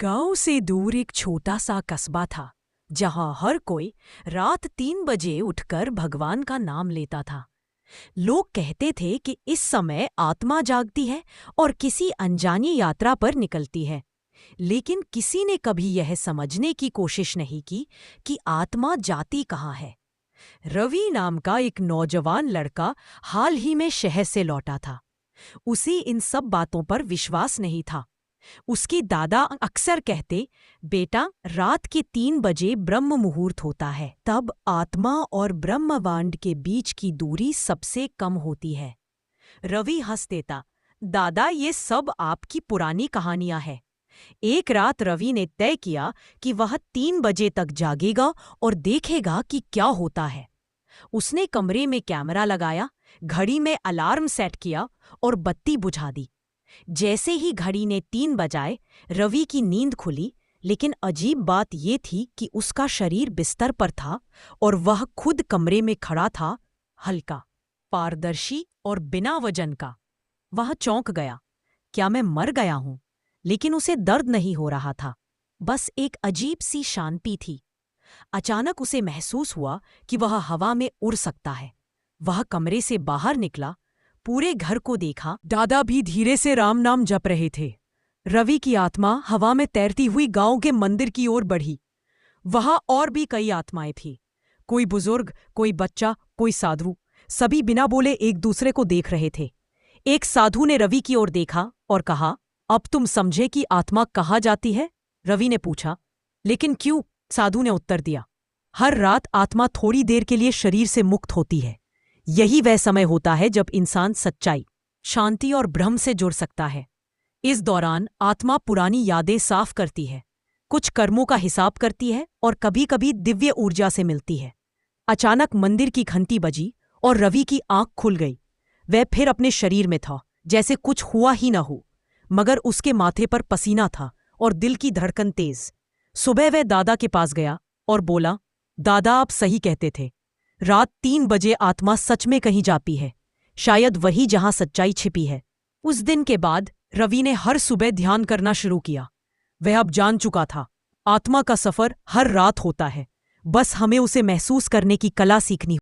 गांव से दूर एक छोटा सा कस्बा था जहां हर कोई रात 3 बजे उठकर भगवान का नाम लेता था। लोग कहते थे कि इस समय आत्मा जागती है और किसी अनजानी यात्रा पर निकलती है। लेकिन किसी ने कभी यह समझने की कोशिश नहीं की कि आत्मा जाती कहाँ है। रवि नाम का एक नौजवान लड़का हाल ही में शहर से लौटा था। उसे इन सब बातों पर विश्वास नहीं था। उसके दादा अक्सर कहते, बेटा, रात के 3 बजे ब्रह्म मुहूर्त होता है, तब आत्मा और ब्रह्मांड के बीच की दूरी सबसे कम होती है। रवि हंस देता, दादा, ये सब आपकी पुरानी कहानियां हैं। एक रात रवि ने तय किया कि वह 3 बजे तक जागेगा और देखेगा कि क्या होता है। उसने कमरे में कैमरा लगाया, घड़ी में अलार्म सेट किया और बत्ती बुझा दी। जैसे ही घड़ी ने 3 बजाए, रवि की नींद खुली। लेकिन अजीब बात यह थी कि उसका शरीर बिस्तर पर था और वह खुद कमरे में खड़ा था, हल्का, पारदर्शी और बिना वजन का। वह चौंक गया। क्या मैं मर गया हूं? लेकिन उसे दर्द नहीं हो रहा था, बस एक अजीब सी शांति थी। अचानक उसे महसूस हुआ कि वह हवा में उड़ सकता है। वह कमरे से बाहर निकला, पूरे घर को देखा। दादा भी धीरे से राम नाम जप रहे थे। रवि की आत्मा हवा में तैरती हुई गांव के मंदिर की ओर बढ़ी। वहां और भी कई आत्माएं थीं। कोई बुजुर्ग, कोई बच्चा, कोई साधु, सभी बिना बोले एक दूसरे को देख रहे थे। एक साधु ने रवि की ओर देखा और कहा, अब तुम समझे कि आत्मा कहाँ जाती है? रवि ने पूछा। लेकिन क्यों? साधु ने उत्तर दिया, हर रात आत्मा थोड़ी देर के लिए शरीर से मुक्त होती है। यही वह समय होता है जब इंसान सच्चाई, शांति और ब्रह्म से जुड़ सकता है। इस दौरान आत्मा पुरानी यादें साफ करती है, कुछ कर्मों का हिसाब करती है और कभी-कभी दिव्य ऊर्जा से मिलती है। अचानक मंदिर की घंटी बजी और रवि की आंख खुल गई। वह फिर अपने शरीर में था, जैसे कुछ हुआ ही न हो, मगर उसके माथे पर पसीना था और दिल की धड़कन तेज। सुबह वह दादा के पास गया और बोला, दादा, आप सही कहते थे। रात 3 बजे आत्मा सच में कहीं जाती है, शायद वही जहां सच्चाई छिपी है। उस दिन के बाद रवि ने हर सुबह ध्यान करना शुरू किया। वह अब जान चुका था, आत्मा का सफर हर रात होता है, बस हमें उसे महसूस करने की कला सीखनी